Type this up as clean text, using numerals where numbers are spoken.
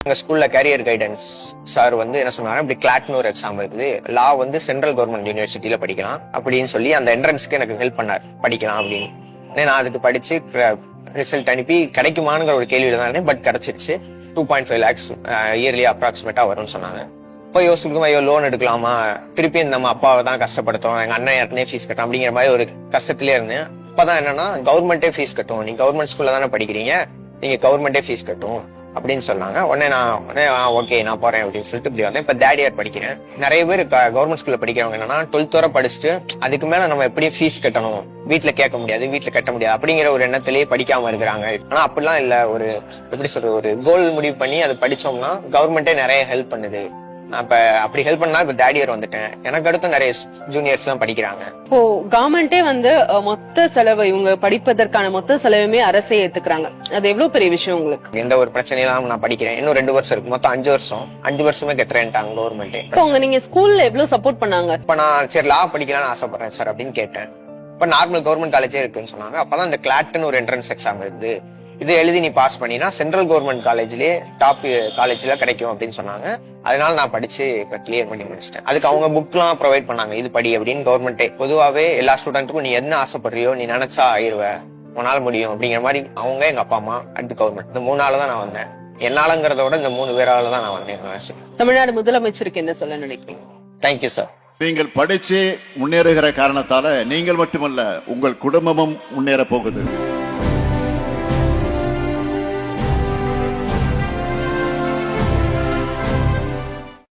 எங்க ஸ்கூல்ல carrier guidance sir வந்து என்ன சொன்னாரு, இப்படி கிளாட்னு ஒரு எக்ஸாம் இருக்குது, லா வந்து சென்ட்ரல் கவர்மெண்ட் யூனிவர்சிட்டியில படிக்கலாம் அப்படின்னு சொல்லி அந்த என்ட்ரன்ஸ்க்கு எனக்கு ஹெல்ப் பண்ணார், படிக்கலாம் அப்படின்னு. நான் அதுக்கு படிச்சு ரிசல்ட் அனுப்பி கிடைக்குமாங்கிற ஒரு கேள்வியில தான் இருந்தேன். பட் கிடைச்சிருச்சு. 2.5 lakhs இயர்லி அப்ராக்சிமேட்டா வரும்னு சொன்னாங்க. இப்போ யோசிக்கும், ஐயோ லோன் எடுக்கலாமா, திருப்பி நம்ம அப்பாவை தான் கஷ்டப்படுத்தோம், எங்க அண்ணன் ஏற்கனவே ஃபீஸ் கட்டும் அப்படிங்கிற மாதிரி ஒரு கஷ்டத்திலே இருந்தேன். அப்பதான் என்னன்னா, கவர்மெண்டே ஃபீஸ் கட்டும், நீங்க கவர்மெண்ட் ஸ்கூல்ல தானே படிக்கிறீங்க, நீங்க கவர்மெண்டே ஃபீஸ் கட்டும் அப்படின்னு சொன்னாங்க. உடனே ஓகே நான் போறேன் அப்படின்னு சொல்லிட்டு இப்படி வந்தேன். இப்ப தேர்ட் இயர் படிக்கிறேன். நிறைய பேர் கவர்மெண்ட் ஸ்கூல்ல படிக்கிறவங்க என்னன்னா 12th வரை படிச்சுட்டு அதுக்கு மேல நம்ம எப்படி ஃபீஸ் கட்டணும், வீட்டுல கேட்க முடியாது, வீட்டுல கட்ட முடியாது அப்படிங்கிற ஒரு எண்ணத்திலேயே படிக்காம இருக்கிறாங்க. ஆனா அப்படிலாம் இல்ல, ஒரு எப்படி சொல்ற, ஒரு கோல் முடிவு பண்ணி அது படிச்சோம்னா கவர்மெண்டே நிறைய ஹெல்ப் பண்ணுது. அப்ப அப்படி ஹெல்ப் பண்ணா இப்ப தேர்ட் இயர் வந்துட்டேன். எனக்கு அடுத்து நிறைய ஜூனியர்ஸ் எல்லாம் படிக்கிறாங்க. இப்போ கவர்மெண்டே வந்து மொத்த செலவு, இவங்க படிப்பதற்கான மொத்த செலவுமே அரசே ஏத்துக்கிறாங்க. அது எவ்வளவு பெரிய விஷயம் உங்களுக்கு? எந்த ஒரு பிரச்சனையும் நான் படிக்கிறேன். இன்னும் 2 வருஷம் இருக்கு, மொத்தம் 5 வருஷம். 5 வருஷமே கட்டுறேன்ட்டாங்க கவர்மெண்டே. இப்போ உங்க நீங்க ஸ்கூல்ல எவ்வளவு சப்போர்ட் பண்ணாங்க? இப்ப நான் சரி லா படிக்கலாம்னு ஆசைப்படுறேன் சார் அப்படின்னு கேட்டேன். இப்ப நார்மல் கவர்மெண்ட் காலேஜே இருக்குன்னு சொன்னாங்க. அப்பதான் இந்த கிளாட்னு ஒரு என்ட்ரன்ஸ் எக்ஸாம் இருக்குது, இது எழுதி நீ பாஸ் பண்ணினா சென்ட்ரல் கவர்மெண்ட் காலேஜ்லயே டாப் காலேஜ்ல கிடைக்கும் அப்படின்னு சொன்னாங்க. அதனால நான் படிச்சு இப்ப கிளியர் பண்ணி முடிச்சிட்டேன். அதுக்கு அவங்க புக் எல்லாம் ப்ரொவைட் பண்ணாங்க, இது படி அப்படின்னு கவர்மெண்டே. பொதுவாவே எல்லா ஸ்டூடெண்ட்டுக்கும் நீ என்ன ஆசைப்படுறியோ நீ நினைச்சா ஆயிருவ, உன்னால முடியும் அப்படிங்கிற மாதிரி அவங்க, எங்க அப்பா அம்மா, அடுத்து கவர்மெண்ட், இந்த 3 தான் நான் வந்தேன். என்னாலங்கிறத விட இந்த 3 பேரால தான் நான் வந்தேன். தமிழ்நாடு முதலமைச்சருக்கு என்ன சொல்ல நினைக்கிறீங்க? Thank you sir. நீங்கள் படிச்சு முன்னேறுகிற காரணத்தால நீங்கள் மட்டுமல்ல, உங்கள் குடும்பமும் முன்னேற போகுது.